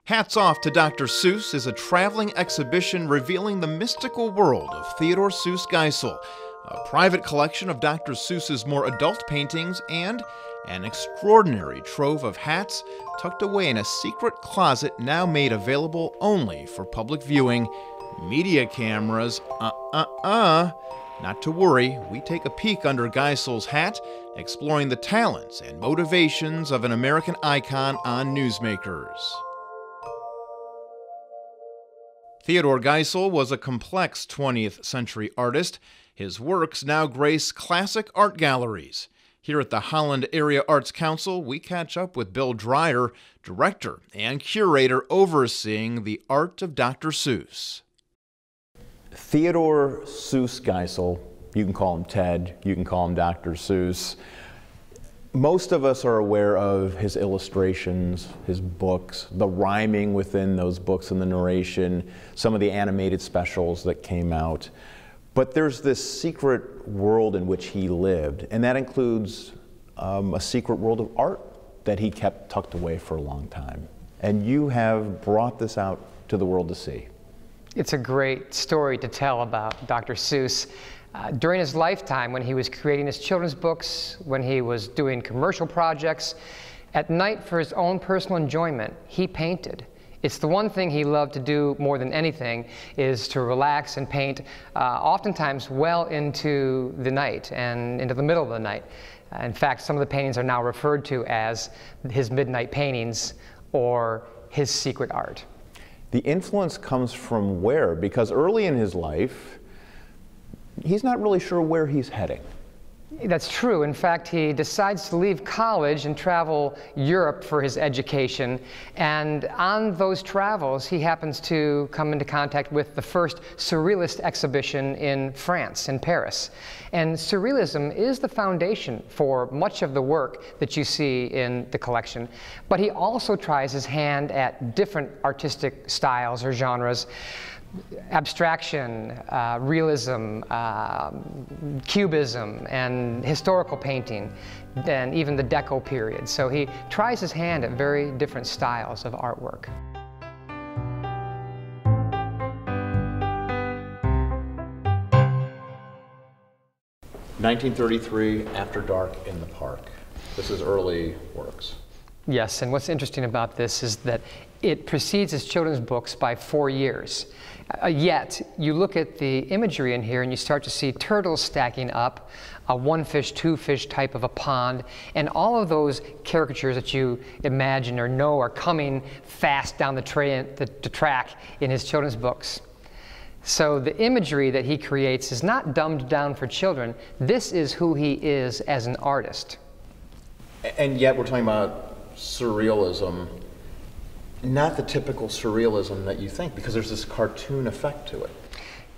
Hats Off to Dr. Seuss is a traveling exhibition revealing the mystical world of Theodore Geisel, a private collection of Dr. Seuss's more adult paintings, and an extraordinary trove of hats tucked away in a secret closet now made available only for public viewing. Media cameras, Not to worry, we take a peek under Geisel's hat, exploring the talents and motivations of an American icon on Newsmakers. Theodore Geisel was a complex 20th century artist. His works now grace classic art galleries. Here at the Holland Area Arts Council, we catch up with Bill Dreyer, director and curator overseeing the art of Dr. Seuss. Theodore Seuss Geisel, you can call him Ted, you can call him Dr. Seuss. Most of us are aware of his illustrations, his books, the rhyming within those books and the narration, some of the animated specials that came out. But there's this secret world in which he lived, and that includes a secret world of art that he kept tucked away for a long time. And you have brought this out to the world to see. It's a great story to tell about Dr. Seuss. During his lifetime, when he was creating his children's books, when he was doing commercial projects, at night for his own personal enjoyment, he painted. It's the one thing he loved to do more than anything, is to relax and paint, oftentimes well into the night and into the middle of the night. In fact, some of the paintings are now referred to as his midnight paintings or his secret art. The influence comes from where? Because early in his life, he's not really sure where he's heading. That's true. In fact, he decides to leave college and travel Europe for his education. And on those travels, he happens to come into contact with the first Surrealist exhibition in France, in Paris. And Surrealism is the foundation for much of the work that you see in the collection. But he also tries his hand at different artistic styles or genres. Abstraction, realism, cubism, and historical painting, and even the Deco period. So he tries his hand at very different styles of artwork. "1933, After Dark in the Park." This is early works. Yes, and what's interesting about this is that it precedes his children's books by 4 years. Yet, you look at the imagery in here and you start to see turtles stacking up, a one fish, two fish type of a pond, and all of those caricatures that you imagine or know are coming fast down the track in his children's books. So the imagery that he creates is not dumbed down for children. This is who he is as an artist. And yet we're talking about surrealism. Not the typical surrealism that you think, because there's this cartoon effect to it.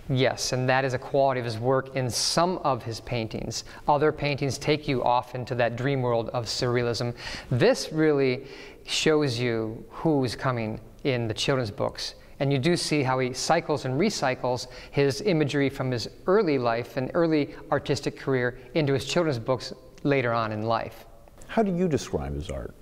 Yes, and that is a quality of his work in some of his paintings. Other paintings take you off into that dream world of surrealism. This really shows you who's coming in the children's books. And you do see how he cycles and recycles his imagery from his early life and early artistic career into his children's books later on in life. How do you describe his art?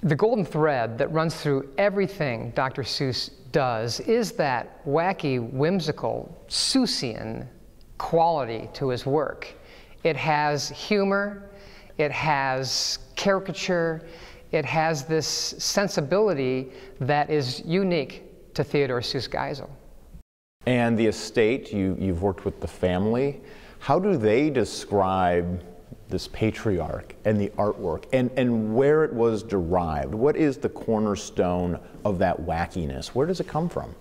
The golden thread that runs through everything Dr. Seuss does is that wacky, whimsical, Seussian quality to his work. It has humor, it has caricature, it has this sensibility that is unique to Theodore Seuss Geisel. And the estate, you've worked with the family. How do they describe this patriarch and the artwork and where it was derived? What is the cornerstone of that wackiness? Where does it come from?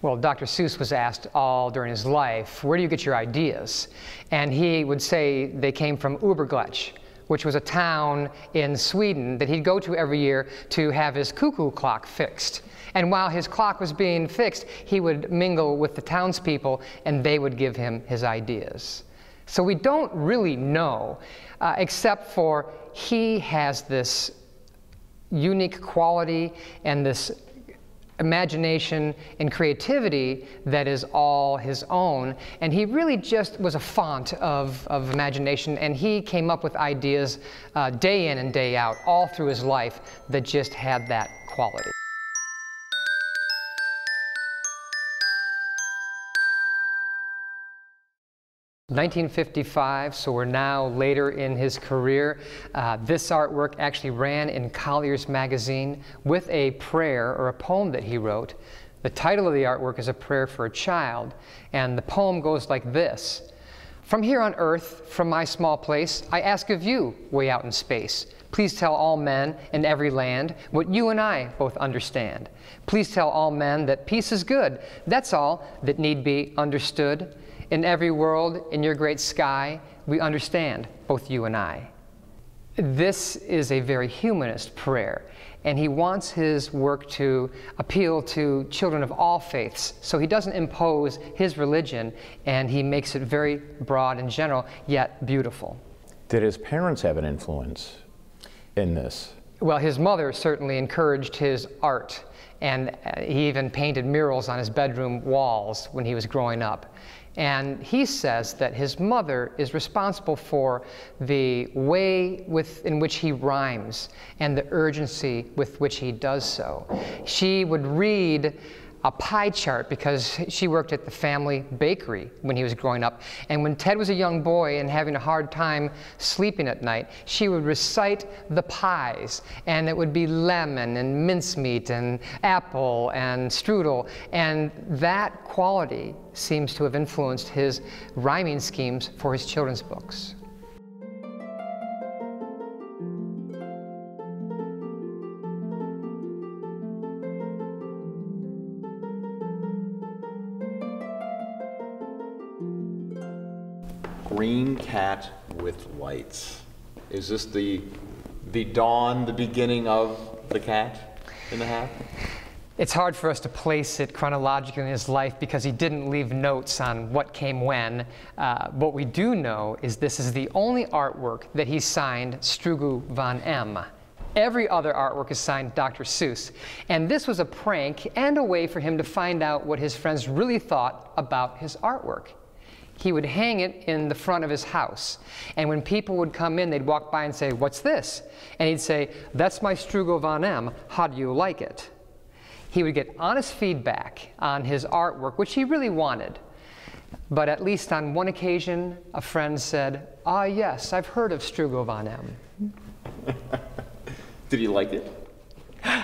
Well, Dr. Seuss was asked all during his life, where do you get your ideas? And he would say they came from Uberglitch, which was a town in Sweden that he'd go to every year to have his cuckoo clock fixed. And while his clock was being fixed, he would mingle with the townspeople and they would give him his ideas. So we don't really know, except for he has this unique quality and this imagination and creativity that is all his own. And he really just was a font of imagination, and he came up with ideas day in and day out, all through his life, that just had that quality. 1955, so we're now later in his career. This artwork actually ran in Collier's magazine with a prayer or a poem that he wrote. The title of the artwork is A Prayer for a Child, and the poem goes like this. From here on earth, from my small place, I ask of you, way out in space, please tell all men in every land what you and I both understand. Please tell all men that peace is good. That's all that need be understood. In every world, in your great sky, we understand, both you and I. This is a very humanist prayer, and he wants his work to appeal to children of all faiths. So he doesn't impose his religion, and he makes it very broad and general, yet beautiful. Did his parents have an influence in this? Well, his mother certainly encouraged his art, and he even painted murals on his bedroom walls when he was growing up. And he says that his mother is responsible for the way in which he rhymes and the urgency with which he does so. She would read a pie chart because she worked at the family bakery when he was growing up. And when Ted was a young boy and having a hard time sleeping at night, she would recite the pies, and it would be lemon and mincemeat and apple and strudel. And that quality seems to have influenced his rhyming schemes for his children's books. Green cat with lights. Is this the dawn, the beginning of the cat in the hat? It's hard for us to place it chronologically in his life because he didn't leave notes on what came when. What we do know is this is the only artwork that he signed Strugu von M. Every other artwork is signed Dr. Seuss. And this was a prank and a way for him to find out what his friends really thought about his artwork. He would hang it in the front of his house. And when people would come in, they'd walk by and say, "What's this?" And he'd say, "That's my Strugu von M. How do you like it?" He would get honest feedback on his artwork, which he really wanted. But at least on one occasion, a friend said, "Ah, yes, I've heard of Strugu von M." Did he like it?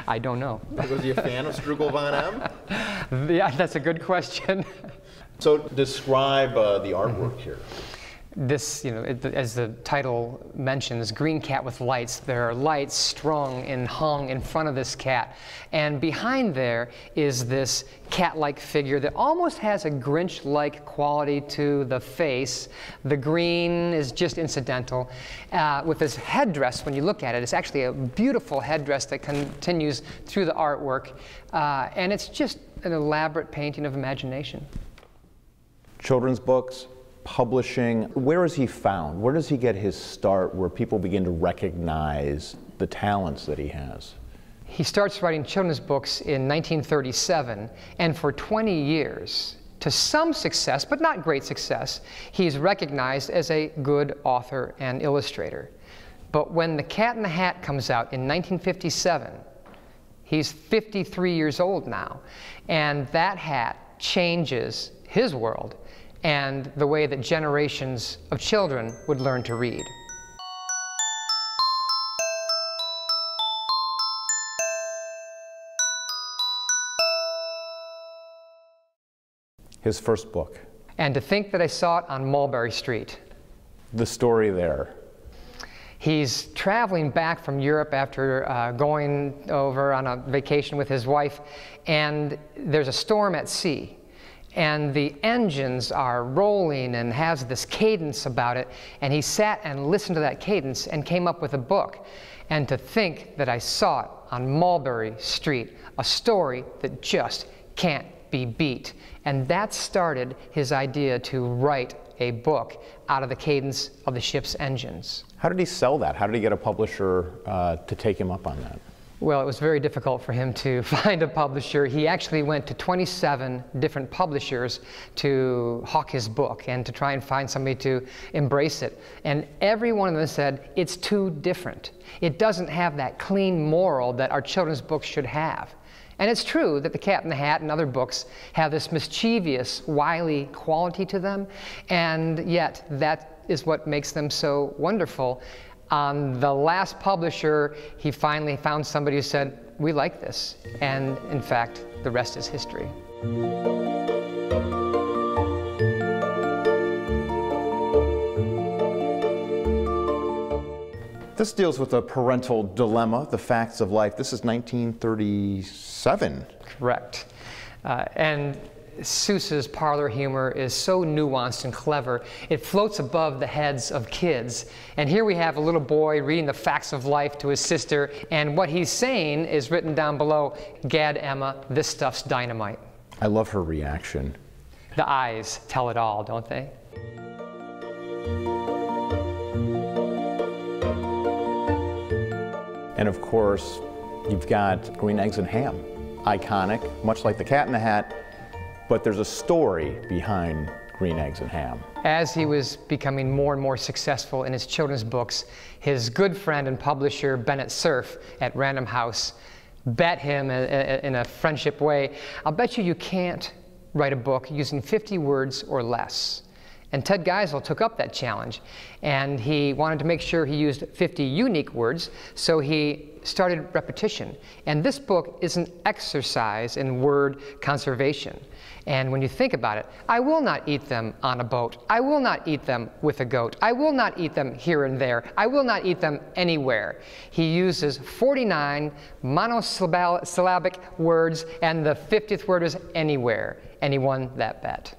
I don't know. Was he a fan of Strugu von M? Yeah, that's a good question. So describe the artwork here. This, as the title mentions, green cat with lights. There are lights strung and hung in front of this cat. And behind there is this cat-like figure that almost has a Grinch-like quality to the face. The green is just incidental. With this headdress, when you look at it, it's actually a beautiful headdress that continues through the artwork. And it's just an elaborate painting of imagination. Children's books, publishing, where is he found? Where does he get his start where people begin to recognize the talents that he has? He starts writing children's books in 1937, and for 20 years, to some success, but not great success, he's recognized as a good author and illustrator. But when The Cat in the Hat comes out in 1957, he's 53 years old now, and that hat changes his world and the way that generations of children would learn to read. His first book. And to think that I saw it on Mulberry Street. The story there. He's traveling back from Europe after going over on a vacation with his wife, and there's a storm at sea. And the engines are rolling and has this cadence about it. And he sat and listened to that cadence and came up with a book. And to think that I saw it on Mulberry Street, a story that just can't be beat. And that started his idea to write a book out of the cadence of the ship's engines. How did he sell that? How did he get a publisher to take him up on that? Well, it was very difficult for him to find a publisher. He actually went to 27 different publishers to hawk his book and to try and find somebody to embrace it. And every one of them said, it's too different. It doesn't have that clean moral that our children's books should have. And it's true that The Cat in the Hat and other books have this mischievous, wily quality to them, and yet that is what makes them so wonderful. On the last publisher, he finally found somebody who said, "We like this," and in fact, the rest is history. This deals with a parental dilemma, the facts of life. This is 1937. Correct. And Seuss's parlor humor is so nuanced and clever, it floats above the heads of kids. And here we have a little boy reading the facts of life to his sister, and what he's saying is written down below, "Gad, Emma, this stuff's dynamite." I love her reaction. The eyes tell it all, don't they? And of course, you've got Green Eggs and Ham, iconic, much like The Cat in the Hat, but there's a story behind Green Eggs and Ham. As he was becoming more and more successful in his children's books, his good friend and publisher, Bennett Cerf at Random House, bet him in a friendship way, "I'll bet you can't write a book using 50 words or less." And Ted Geisel took up that challenge, and he wanted to make sure he used 50 unique words, so he started repetition. And this book is an exercise in word conservation. And when you think about it, I will not eat them on a boat. I will not eat them with a goat. I will not eat them here and there. I will not eat them anywhere. He uses 49 monosyllabic words, and the 50th word is anywhere, and he won that bet.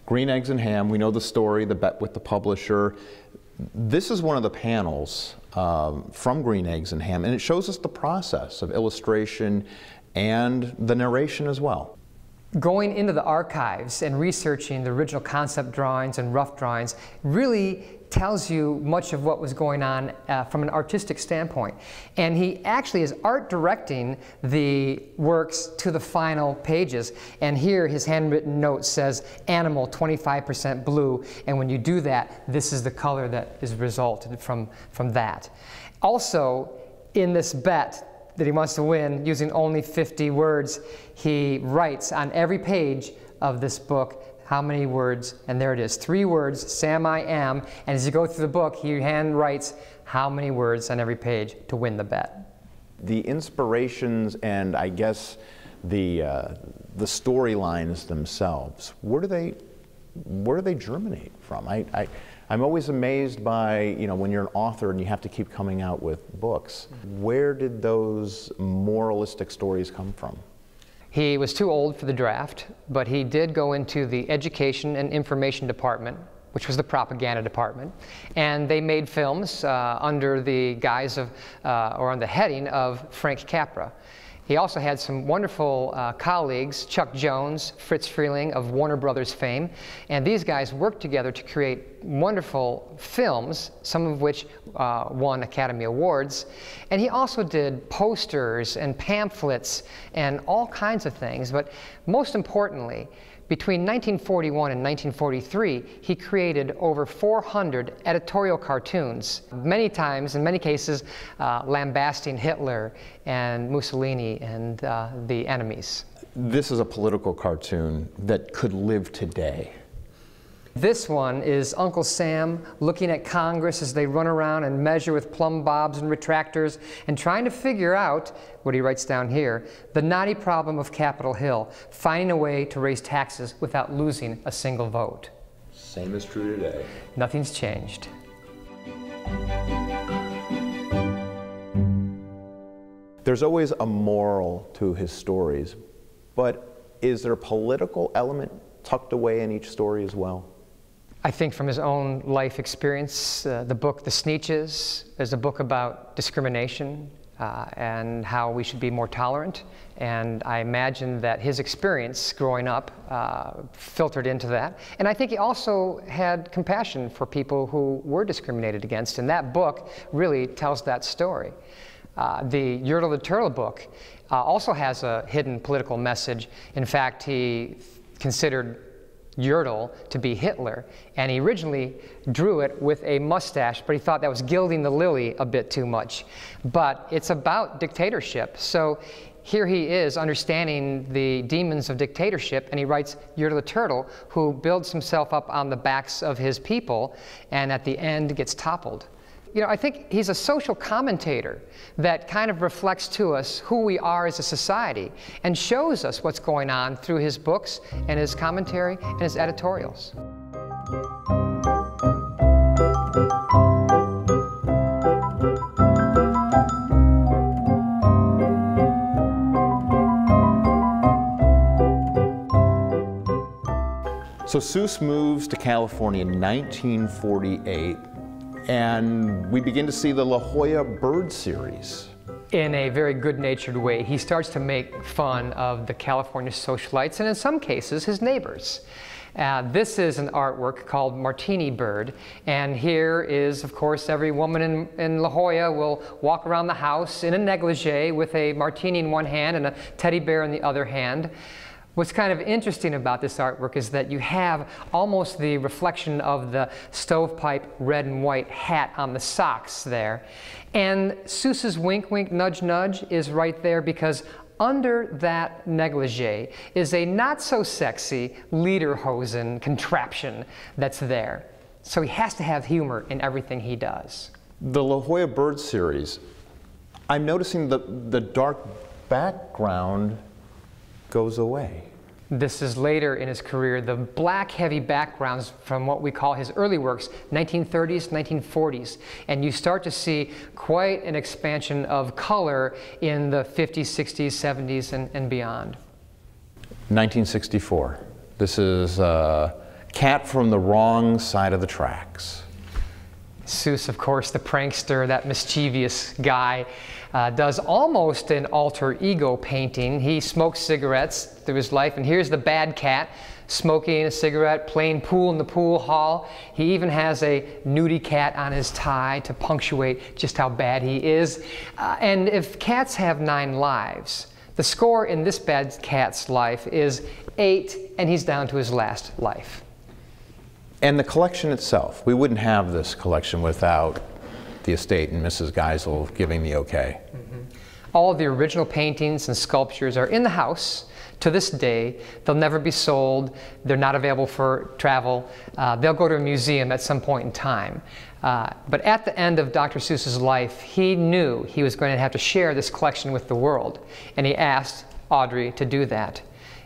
Green Eggs and Ham, we know the story, the bet with the publisher. This is one of the panels from Green Eggs and Ham, and it shows us the process of illustration and the narration as well. Going into the archives and researching the original concept drawings and rough drawings really tells you much of what was going on from an artistic standpoint. And he actually is art directing the works to the final pages. And here his handwritten note says animal 25% blue, and when you do that, this is the color that is resulted from that. Also, in this bet that he wants to win using only 50 words, he writes on every page of this book how many words, and there it is, 3 words, Sam I am, and as you go through the book, he hand writes how many words on every page to win the bet. The inspirations and I guess the storylines themselves, where do they germinate from? I'm always amazed by, when you're an author and you have to keep coming out with books. Where did those moralistic stories come from? He was too old for the draft, but he did go into the Education and Information Department, which was the propaganda department, and they made films under the guise of, or on the heading of Frank Capra. He also had some wonderful colleagues, Chuck Jones, Fritz Freeling of Warner Brothers fame, and these guys worked together to create wonderful films, some of which won Academy Awards. And he also did posters and pamphlets and all kinds of things, but most importantly, between 1941 and 1943, he created over 400 editorial cartoons, many times, in many cases, lambasting Hitler and Mussolini and the enemies. This is a political cartoon that could live today. This one is Uncle Sam looking at Congress as they run around and measure with plumb bobs and retractors and trying to figure out, what he writes down here, the knotty problem of Capitol Hill, finding a way to raise taxes without losing a single vote. Same is true today. Nothing's changed. There's always a moral to his stories, but is there a political element tucked away in each story as well? I think from his own life experience, the book The Sneetches is a book about discrimination and how we should be more tolerant. And I imagine that his experience growing up filtered into that. And I think he also had compassion for people who were discriminated against. And that book really tells that story. The Yertle the Turtle book also has a hidden political message. In fact, he considered Yertle to be Hitler, and he originally drew it with a mustache, but he thought that was gilding the lily a bit too much. But it's about dictatorship, so here he is understanding the demons of dictatorship, and he writes Yertle the Turtle, who builds himself up on the backs of his people and at the end gets toppled. You know, I think he's a social commentator that kind of reflects to us who we are as a society and shows us what's going on through his books and his commentary and his editorials. So Seuss moves to California in 1948, and we begin to see the La Jolla bird series. In a very good-natured way, he starts to make fun of the California socialites and in some cases his neighbors. This is an artwork called Martini Bird, and here is, of course, every woman in La Jolla will walk around the house in a negligee with a martini in one hand and a teddy bear in the other hand. What's kind of interesting about this artwork is that you have almost the reflection of the stovepipe red and white hat on the socks there. And Seuss's wink, wink, nudge, nudge is right there because under that negligee is a not-so-sexy lederhosen contraption that's there. So he has to have humor in everything he does. The La Jolla bird series, I'm noticing the dark background goes away. This is later in his career. The black heavy backgrounds from what we call his early works, 1930s, 1940s, and you start to see quite an expansion of color in the 50s, 60s, 70s, and beyond. 1964. This is Cat from the Wrong Side of the Tracks. Seuss, of course, the prankster, that mischievous guy, does almost an alter ego painting. He smokes cigarettes through his life, and here's the bad cat smoking a cigarette, playing pool in the pool hall. He even has a nudie cat on his tie to punctuate just how bad he is. And if cats have 9 lives, the score in this bad cat's life is 8, and he's down to his last life. And the collection itself, we wouldn't have this collection without the estate and Mrs. Geisel giving the okay. All of the original paintings and sculptures are in the house to this day. They'll never be sold. They're not available for travel. They'll go to a museum at some point in time. But at the end of Dr. Seuss's life, he knew he was going to have to share this collection with the world, and he asked Audrey to do that.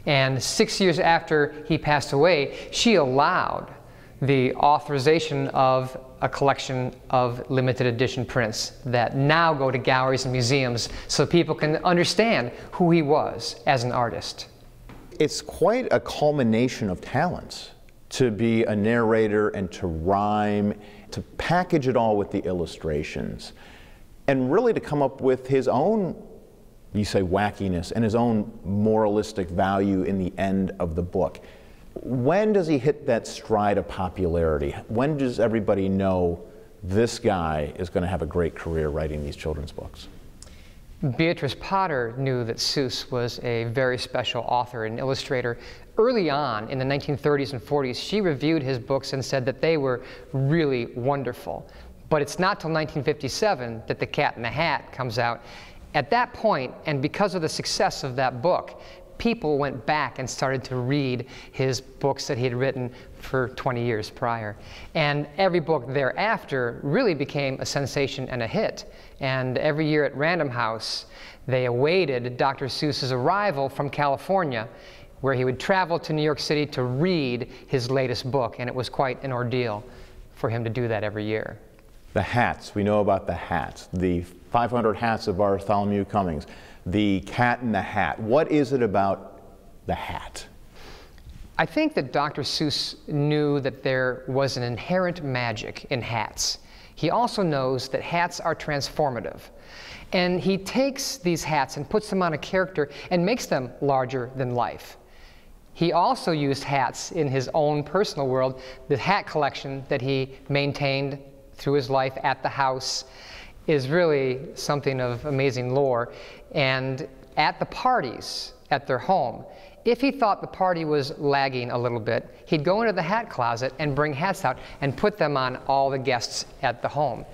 And 6 years after he passed away, she allowed the authorization of a collection of limited edition prints that now go to galleries and museums so people can understand who he was as an artist. It's quite a culmination of talents to be a narrator and to rhyme, to package it all with the illustrations, and really to come up with his own, you say, wackiness and his own moralistic value in the end of the book. When does he hit that stride of popularity? When does everybody know this guy is going to have a great career writing these children's books? Beatrice Potter knew that Seuss was a very special author and illustrator. Early on in the 1930s and 40s, she reviewed his books and said that they were really wonderful. But it's not till 1957 that The Cat in the Hat comes out. At that point, and because of the success of that book, people went back and started to read his books that he had written for 20 years prior. And every book thereafter really became a sensation and a hit. And every year at Random House, they awaited Dr. Seuss's arrival from California, where he would travel to New York City to read his latest book. And it was quite an ordeal for him to do that every year. The hats, we know about the hats, the 500 hats of Bartholomew Cummings. The Cat in the Hat. What is it about the hat? I think that Dr. Seuss knew that there was an inherent magic in hats. He also knows that hats are transformative. And he takes these hats and puts them on a character and makes them larger than life. He also used hats in his own personal world. The hat collection that he maintained through his life at the house is really something of amazing lore. And at the parties at their home, if he thought the party was lagging a little bit, he'd go into the hat closet and bring hats out and put them on all the guests at the home.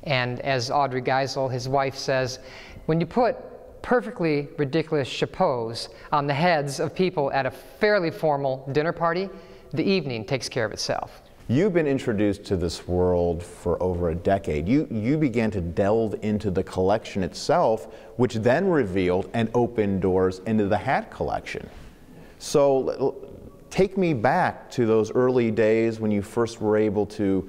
And as Audrey Geisel, his wife, says, when you put perfectly ridiculous chapeaus on the heads of people at a fairly formal dinner party, the evening takes care of itself. You've been introduced to this world for over a decade. You began to delve into the collection itself, which then revealed and opened doors into the hat collection. So take me back to those early days when you first were able to,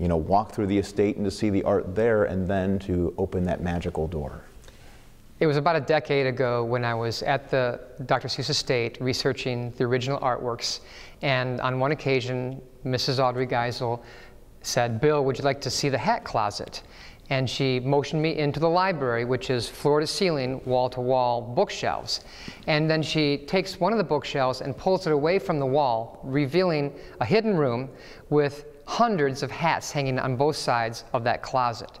walk through the estate and to see the art there, and then to open that magical door. It was about a decade ago when I was at the Dr. Seuss estate researching the original artworks, and on one occasion, Mrs. Audrey Geisel said, "Bill, would you like to see the hat closet?" And she motioned me into the library, which is floor-to-ceiling, wall-to-wall bookshelves. And then she takes one of the bookshelves and pulls it away from the wall, revealing a hidden room with hundreds of hats hanging on both sides of that closet.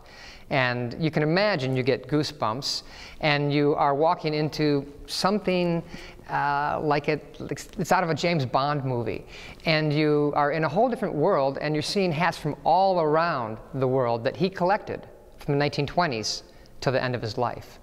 And you can imagine you get goosebumps, and you are walking into something like it's out of a James Bond movie. And you are in a whole different world, and you're seeing hats from all around the world that he collected from the 1920s to the end of his life.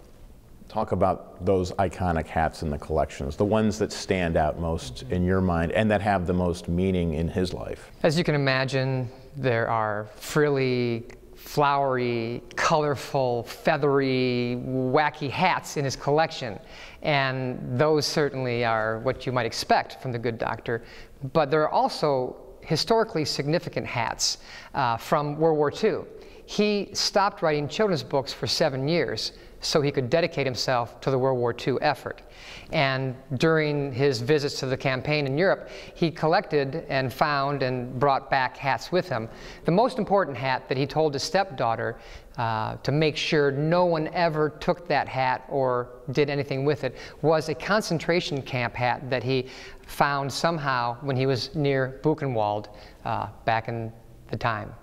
Talk about those iconic hats in the collections, the ones that stand out most in your mind and that have the most meaning in his life. As you can imagine, there are frilly, flowery, colorful, feathery, wacky hats in his collection. And those certainly are what you might expect from the good doctor. But there are also historically significant hats from World War II. He stopped writing children's books for 7 years so he could dedicate himself to the World War II effort. And during his visits to the campaign in Europe, he collected and found and brought back hats with him. The most important hat that he told his stepdaughter to make sure no one ever took that hat or did anything with it was a concentration camp hat that he found somehow when he was near Buchenwald back in the time.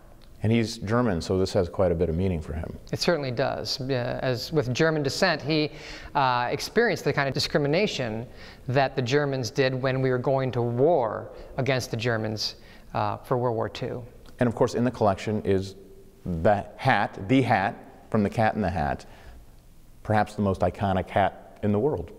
And he's German, so this has quite a bit of meaning for him. It certainly does. As with German descent, he experienced the kind of discrimination that the Germans did when we were going to war against the Germans for World War II. And of course, in the collection is the hat from The Cat in the Hat, perhaps the most iconic hat in the world.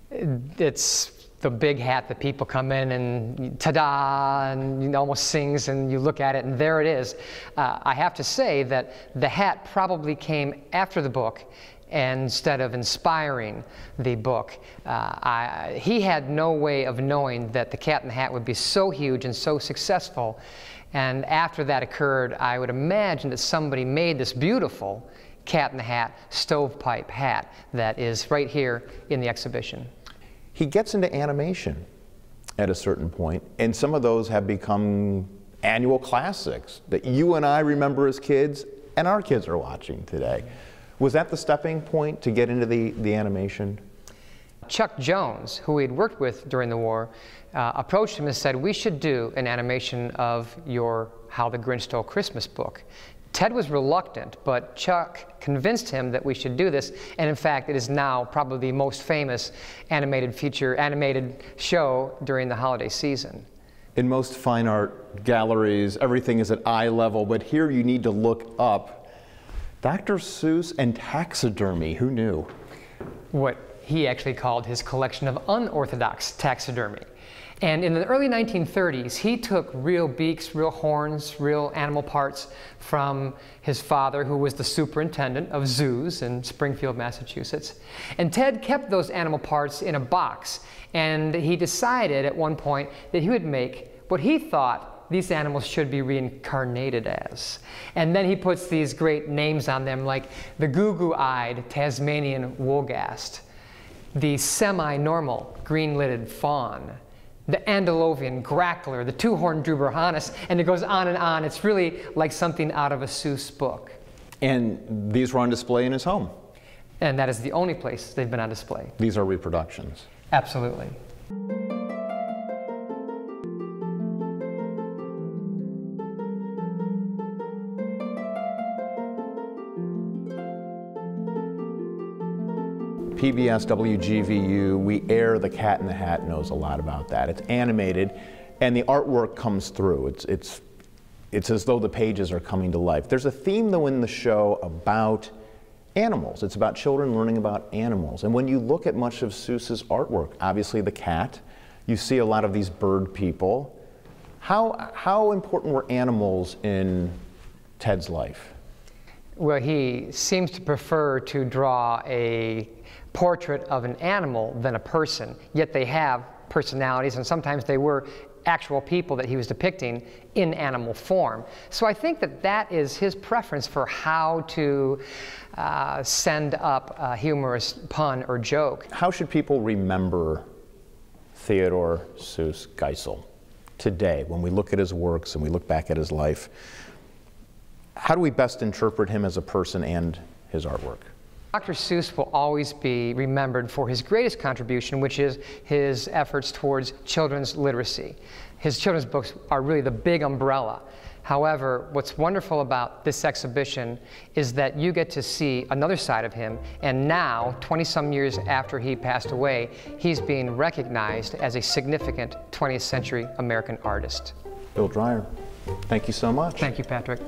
It's the big hat that people come in and ta-da, and it almost sings, and you look at it and there it is. I have to say that the hat probably came after the book instead of inspiring the book. He had no way of knowing that The Cat in the Hat would be so huge and so successful. And after that occurred, I would imagine that somebody made this beautiful Cat in the Hat stovepipe hat that is right here in the exhibition. He gets into animation at a certain point, and some of those have become annual classics that you and I remember as kids, and our kids are watching today. Was that the stepping point to get into the animation? Chuck Jones, who we had worked with during the war, approached him and said, "We should do an animation of your How the Grinch Stole Christmas book." Ted was reluctant, but Chuck convinced him that we should do this, and in fact, it is now probably the most famous animated show during the holiday season. In most fine art galleries, everything is at eye level, but here you need to look up. Dr. Seuss and taxidermy, who knew? What he actually called his collection of unorthodox taxidermy. And in the early 1930s, he took real beaks, real horns, real animal parts from his father, who was the superintendent of zoos in Springfield, Massachusetts. And Ted kept those animal parts in a box, and he decided at one point that he would make what he thought these animals should be reincarnated as. And then he puts these great names on them, like the goo-goo-eyed Tasmanian woolgast, the semi-normal green-lidded fawn, the Andaluvian grackler, the two-horned Druberhanus, and it goes on and on. It's really like something out of a Seuss book. And these were on display in his home? And that is the only place they've been on display. These are reproductions? Absolutely. PBS WGVU, we air The Cat in the Hat, knows a lot about that. It's animated, and the artwork comes through. It's as though the pages are coming to life. There's a theme, though, in the show about animals. It's about children learning about animals. And when you look at much of Seuss's artwork, obviously the cat, you see a lot of these bird people. How important were animals in Ted's life? Well, he seems to prefer to draw a portrait of an animal than a person, yet they have personalities, and sometimes they were actual people that he was depicting in animal form. So I think that that is his preference for how to send up a humorous pun or joke. How should people remember Theodore Seuss Geisel today when we look at his works and we look back at his life? How do we best interpret him as a person and his artwork? Dr. Seuss will always be remembered for his greatest contribution, which is his efforts towards children's literacy. His children's books are really the big umbrella. However, what's wonderful about this exhibition is that you get to see another side of him, and now, 20-some years after he passed away, he's being recognized as a significant 20th century American artist. Bill Dreyer, thank you so much. Thank you, Patrick.